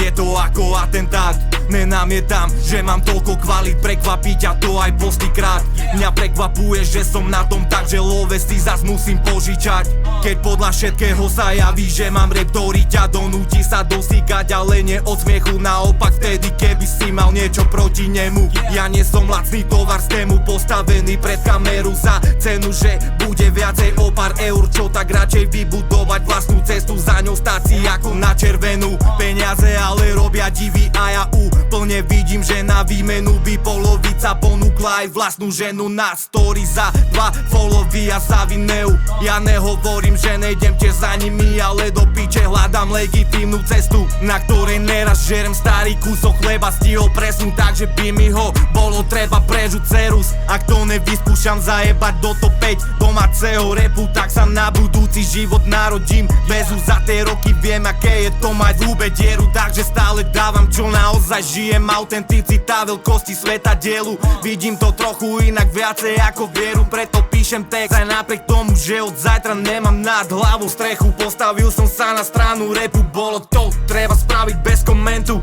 je to ako atentát. Nenamietam, že mám toľko kvalít, prekvapí ťa to aj postýkrát. Mňa prekvapuje, že som na tom tak, že love si zas musím požičať. Keď podľa všetkého sa javí, že mám rap, ktorý ťa donúti sa dosýkať, ale nie od smiechu, naopak vtedy, keby si mal niečo proti nemu. Ja nie som lacný tovar z tému, postavený pred kameru za cenu, že bude viacej o pár eur, čo tak radšej vybudovať vlastnú cestu, za ňou stáť si ako na červenú. Peniaze ale robia divy a ja úplne vidím, že na výmenu by polovica ponúkla aj vlastnú ženu na story za 2 followy a za Vineu. Ja nehovorím, že nejdem tiež za nimi, ale do piče hľadám legitímnu cestu, na ktorej neraz žerem starý kúsok chleba, stihol presnúť tak, že by mi ho bolo treba prežuť cerus. Ak to nevyskúšam zajebať do top 5 domáceho repu, tak sa na budúci život narodím bezu. Za tie roky viem, aké je to mať v hube dieru, takže stále dávam, čo naozaj žijem. Autenticita veľkosti sveta dielu, vidím to trochu inak, viacej ako vieru, preto píšem text aj napriek tomu, že od zajtra nemám nad hlavou strechu. Postavil som sa na stranu repu, bolo to treba spraviť bez komentu.